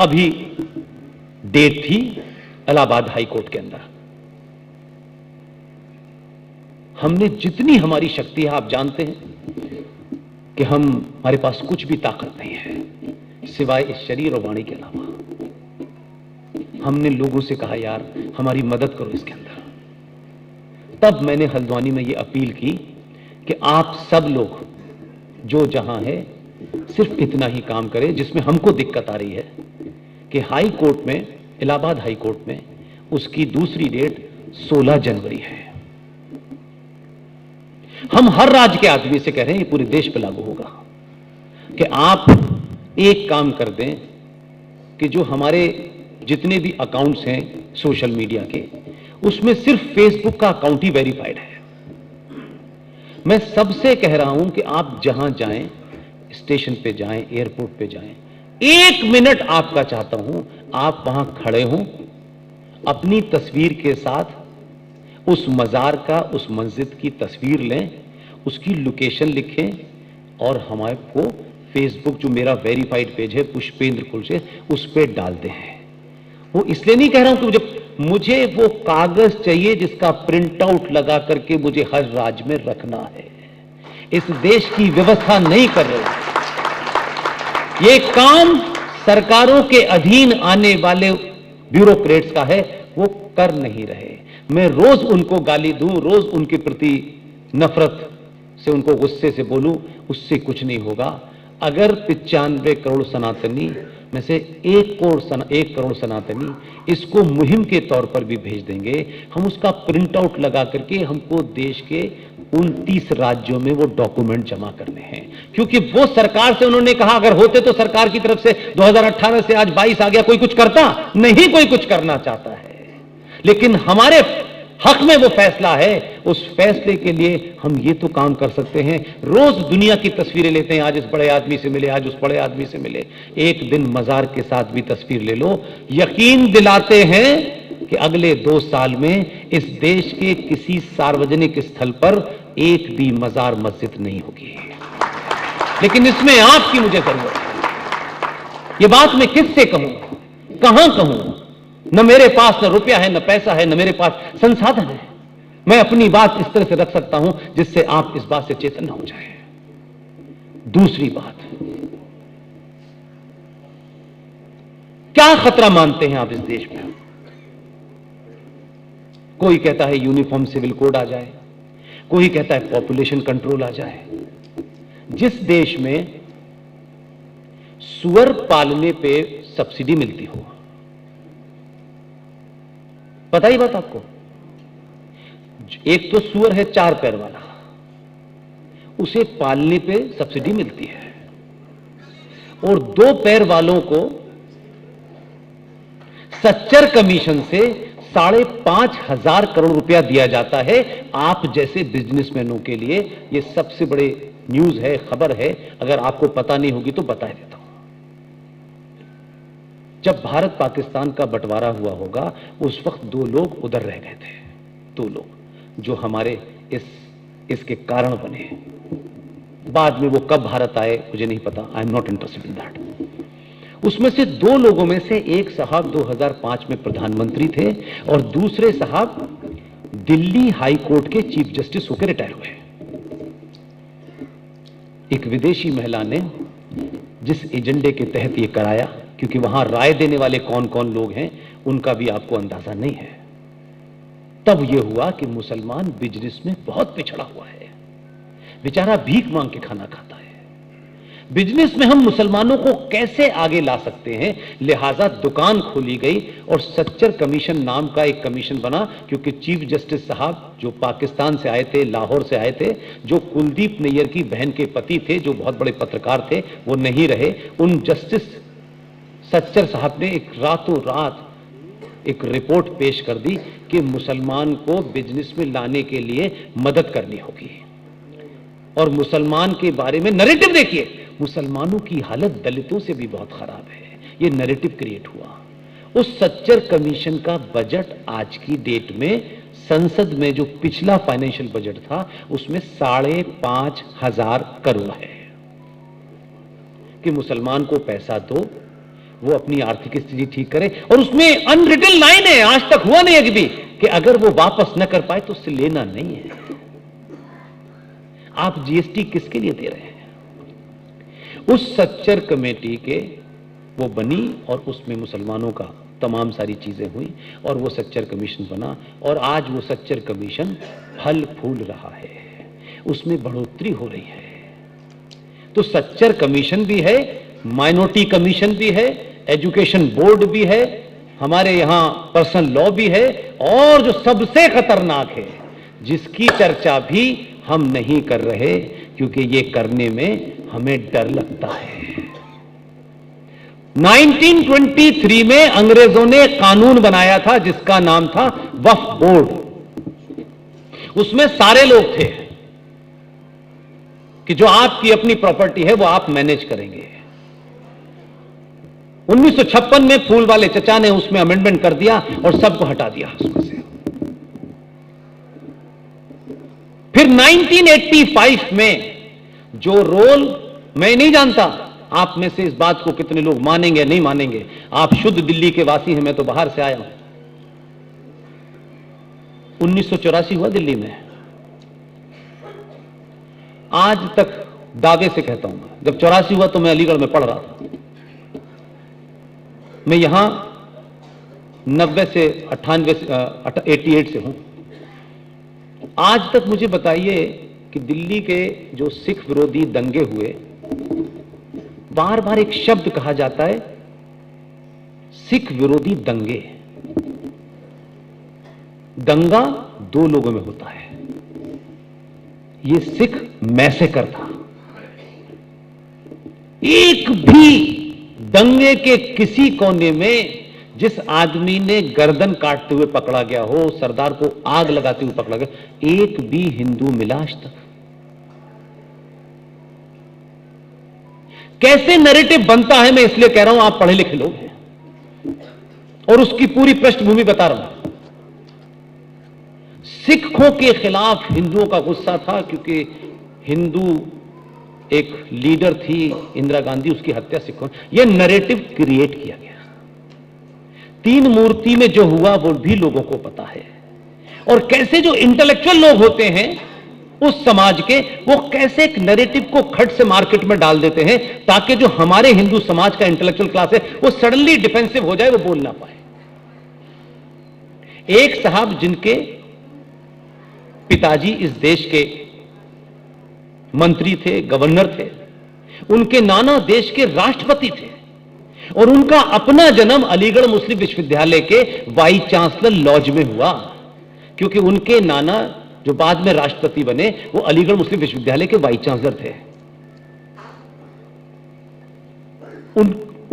अभी डेट थी Allahabad high court के अंदर। हमने जितनी हमारी शक्ति है, आप जानते हैं कि हमारे पास कुछ भी ताकत नहीं है सिवाय इस शरीर और वाणी के अलावा। हमने लोगों से कहा यार हमारी मदद करो इसके अंदर। तब मैंने हल्द्वानी में यह अपील की कि आप सब लोग जो जहां है सिर्फ इतना ही काम करें जिसमें हमको दिक्कत आ रही है कि हाई कोर्ट में, इलाहाबाद हाई कोर्ट में उसकी दूसरी डेट 16 जनवरी है। हम हर राज्य के आदमी से कह रहे हैं, ये पूरे देश पे लागू होगा कि आप एक काम कर दें कि जो हमारे जितने भी अकाउंट्स हैं सोशल मीडिया के, उसमें सिर्फ फेसबुक का अकाउंट ही वेरीफाइड है। मैं सबसे कह रहा हूं कि आप जहां जाएं, स्टेशन पे जाएं, एयरपोर्ट पे जाएं, 1 मिनट आपका चाहता हूं आप वहां खड़े हों, अपनी तस्वीर के साथ उस मजार का, उस मस्जिद की तस्वीर लें, उसकी लोकेशन लिखें और हमारे को फेसबुक जो मेरा वेरीफाइड पेज है पुष्पेंद्र कुलशे, उस पर डाल दें। वो इसलिए नहीं कह रहा हूं कि मुझे वो कागज चाहिए जिसका प्रिंट आउट लगा करके मुझे हर राज्य में रखना है। इस देश की व्यवस्था नहीं कर रहे। ये काम सरकारों के अधीन आने वाले ब्यूरोक्रेट्स का है, वो कर नहीं रहे। मैं रोज उनको गाली दूं, रोज उनके प्रति नफरत से, उनको गुस्से से बोलूं, उससे कुछ नहीं होगा। अगर 95 करोड़ सनातनी में से 1 करोड़ सनातनी इसको मुहिम के तौर पर भी भेज देंगे, हम उसका प्रिंट आउट लगा करके हमको देश के 29 राज्यों में वो डॉक्यूमेंट जमा करने हैं। क्योंकि वो सरकार से उन्होंने कहा अगर होते तो सरकार की तरफ से 2018 से आज 22 आ गया, कोई कुछ करता नहीं, कोई कुछ करना चाहता है। लेकिन हमारे हक में वो फैसला है, उस फैसले के लिए हम ये तो काम कर सकते हैं। रोज दुनिया की तस्वीरें लेते हैं, आज इस बड़े आदमी से मिले, आज उस बड़े आदमी से मिले। एक दिन मजार के साथ भी तस्वीर ले लो, यकीन दिलाते हैं कि अगले 2 साल में इस देश के किसी सार्वजनिक स्थल पर एक भी मजार मस्जिद नहीं होगी। लेकिन इसमें आपकी मुझे जरूरत है। ये बात मैं किससे कहूं, कहां कहूं? न मेरे पास न रुपया है, न पैसा है, न मेरे पास संसाधन है। मैं अपनी बात इस तरह से रख सकता हूं जिससे आप इस बात से चेतन हो जाए। दूसरी बात, क्या खतरा मानते हैं आप इस देश में? कोई कहता है यूनिफॉर्म सिविल कोड आ जाए, कोई कहता है पॉपुलेशन कंट्रोल आ जाए। जिस देश में सुअर पालने पे सब्सिडी मिलती हो, पता ही बात आपको, एक तो सुअर है 4 पैर वाला, उसे पालने पे सब्सिडी मिलती है, और 2 पैर वालों को सच्चर कमीशन से 5,500 करोड़ रुपया दिया जाता है। आप जैसे बिजनेसमैनों के लिए यह सबसे बड़े न्यूज है, खबर है। अगर आपको पता नहीं होगी तो बता देता हूं। जब भारत पाकिस्तान का बंटवारा हुआ होगा, उस वक्त 2 लोग उधर रह गए थे, 2 लोग जो हमारे इसके कारण बने। बाद में वो कब भारत आए मुझे नहीं पता, I am not interested in that. उसमें से 2 लोगों में से एक साहब 2005 में प्रधानमंत्री थे और दूसरे साहब दिल्ली हाई कोर्ट के चीफ जस्टिस होकर रिटायर हुए। एक विदेशी महिला ने जिस एजेंडे के तहत यह कराया, क्योंकि वहां राय देने वाले कौन कौन लोग हैं उनका भी आपको अंदाजा नहीं है, तब यह हुआ कि मुसलमान बिजनेस में बहुत पिछड़ा हुआ है। बेचारा भीख मांग के खाना खाता है। बिजनेस में हम मुसलमानों को कैसे आगे ला सकते हैं, लिहाजा दुकान खोली गई और सच्चर कमीशन नाम का एक कमीशन बना। क्योंकि चीफ जस्टिस साहब जो पाकिस्तान से आए थे, लाहौर से आए थे, जो कुलदीप नैयर की बहन के पति थे, जो बहुत बड़े पत्रकार थे, वो नहीं रहे। उन जस्टिस सच्चर साहब ने एक रातों रात एक रिपोर्ट पेश कर दी कि मुसलमान को बिजनेस में लाने के लिए मदद करनी होगी। और मुसलमान के बारे में नैरेटिव देखिए, मुसलमानों की हालत दलितों से भी बहुत खराब है, ये नैरेटिव क्रिएट हुआ। उस सच्चर कमीशन का बजट आज की डेट में संसद में जो पिछला फाइनेंशियल बजट था उसमें 5,500 करोड़ है कि मुसलमान को पैसा दो, वो अपनी आर्थिक स्थिति ठीक करे, और उसमें अनरिटन लाइन है, आज तक हुआ नहीं अभी, कि अगर वो वापस न कर पाए तो उससे लेना नहीं है। आप जीएसटी किसके लिए दे रहे हैं? उस सच्चर कमेटी के वो बनी और उसमें मुसलमानों का तमाम सारी चीजें हुई और वो सच्चर कमीशन बना, और आज वो सच्चर कमीशन फल फूल रहा है, उसमें बढ़ोतरी हो रही है। तो सच्चर कमीशन भी है, माइनॉरिटी कमीशन भी है, एजुकेशन बोर्ड भी है, हमारे यहां पर्सनल लॉ भी है, और जो सबसे खतरनाक है, जिसकी चर्चा भी हम नहीं कर रहे क्योंकि ये करने में हमें डर लगता है। 1923 में अंग्रेजों ने कानून बनाया था जिसका नाम था वक्फ बोर्ड। उसमें सारे लोग थे कि जो आपकी अपनी प्रॉपर्टी है वो आप मैनेज करेंगे। 1956 में फूल वाले चचा ने उसमें अमेंडमेंट कर दिया और सबको हटा दिया उसमें से। फिर 1985 में जो रोल, मैं नहीं जानता आप में से इस बात को कितने लोग मानेंगे नहीं मानेंगे, आप शुद्ध दिल्ली के वासी हैं, मैं तो बाहर से आया हूं। 1984 हुआ दिल्ली में, आज तक दावे से कहता हूं, जब 84 हुआ तो मैं अलीगढ़ में पढ़ रहा था। मैं यहां 90 से 88 से हूं। आज तक मुझे बताइए कि दिल्ली के जो सिख विरोधी दंगे हुए, बार बार एक शब्द कहा जाता है, सिख विरोधी दंगे। दंगा दो लोगों में होता है, ये सिख मैसेकर था। एक भी दंगे के किसी कोने में जिस आदमी ने गर्दन काटते हुए पकड़ा गया हो, सरदार को आग लगाते हुए पकड़ा गया, एक भी हिंदू मिला आज तक? कैसे नैरेटिव बनता है, मैं इसलिए कह रहा हूं, आप पढ़े लिखे लोग हैं और उसकी पूरी पृष्ठभूमि बता रहा हूं। सिखों के खिलाफ हिंदुओं का गुस्सा था क्योंकि हिंदू एक लीडर थी इंदिरा गांधी, उसकी हत्या सिखों, यह नैरेटिव क्रिएट किया गया। 3 मूर्ति में जो हुआ वो भी लोगों को पता है, और कैसे जो इंटेलेक्चुअल लोग होते हैं उस समाज के, वो कैसे एक नैरेटिव को खट से मार्केट में डाल देते हैं ताकि जो हमारे हिंदू समाज का इंटेलेक्चुअल क्लास है वो सडनली डिफेंसिव हो जाए, वो बोल ना पाए। एक साहब जिनके पिताजी इस देश के मंत्री थे, गवर्नर थे, उनके नाना देश के राष्ट्रपति थे, और उनका अपना जन्म अलीगढ़ मुस्लिम विश्वविद्यालय के वाइस चांसलर लॉज में हुआ, क्योंकि उनके नाना जो बाद में राष्ट्रपति बने वो अलीगढ़ मुस्लिम विश्वविद्यालय के वाइस चांसलर थे।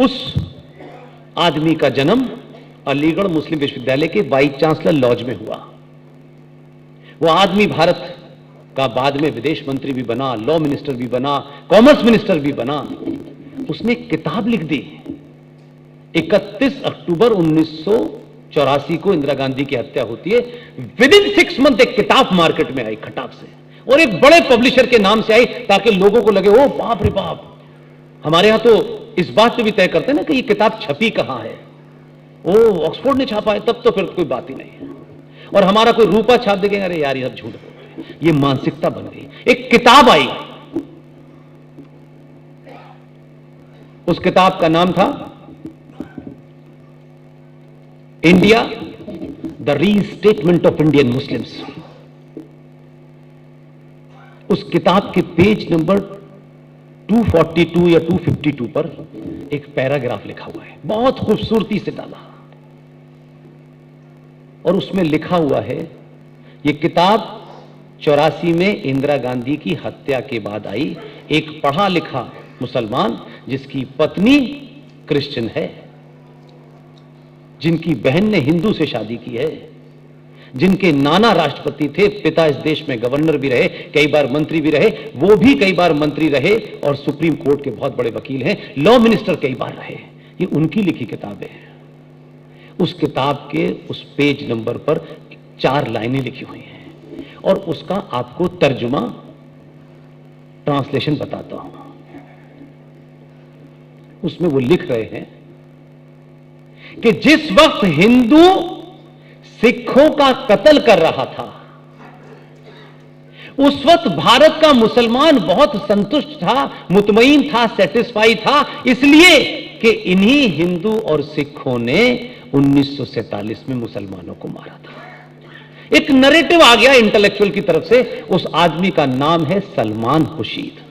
उस आदमी का जन्म अलीगढ़ मुस्लिम विश्वविद्यालय के वाइस चांसलर लॉज में हुआ। वो आदमी भारत का बाद में विदेश मंत्री भी बना, लॉ मिनिस्टर भी बना, कॉमर्स मिनिस्टर भी बना। उसने एक किताब लिख दी। 31 अक्टूबर 1984 को इंदिरा गांधी की हत्या होती है। विद इन 6 मंथ एक किताब मार्केट में आई खटाक से, और एक बड़े पब्लिशर के नाम से आई ताकि लोगों को लगे ओ बाप रे बाप। हमारे यहां तो इस बात पे भी तय करते हैं ना कि ये किताब छपी कहां है। ओ ऑक्सफोर्ड ने छापा है, तब तो फिर कोई बात ही नहीं है। और हमारा कोई रूपा छाप देंगे, अरे यार ये सब झूठ है। ये मानसिकता बन गई। एक किताब आई, उस किताब का नाम था India the restatement of Indian Muslims. उस किताब के पेज नंबर 242 या 252 पर एक पैराग्राफ लिखा हुआ है, बहुत खूबसूरती से डाला, और उसमें लिखा हुआ है, यह किताब 84 में इंदिरा गांधी की हत्या के बाद आई। एक पढ़ा लिखा मुसलमान जिसकी पत्नी क्रिश्चियन है, जिनकी बहन ने हिंदू से शादी की है, जिनके नाना राष्ट्रपति थे, पिता इस देश में गवर्नर भी रहे, कई बार मंत्री भी रहे, वो भी कई बार मंत्री रहे और सुप्रीम कोर्ट के बहुत बड़े वकील हैं, लॉ मिनिस्टर कई बार रहे। ये उनकी लिखी किताबें हैं। उस किताब के उस पेज नंबर पर 4 लाइनें लिखी हुई हैं, और उसका आपको तर्जुमा, ट्रांसलेशन बताता हूं। उसमें वो लिख रहे हैं कि जिस वक्त हिंदू सिखों का कत्ल कर रहा था, उस वक्त भारत का मुसलमान बहुत संतुष्ट था, मुतमईन था, सेटिस्फाई था, इसलिए कि इन्हीं हिंदू और सिखों ने 1947 में मुसलमानों को मारा था। एक नैरेटिव आ गया इंटेलेक्चुअल की तरफ से, उस आदमी का नाम है सलमान खुर्शीद।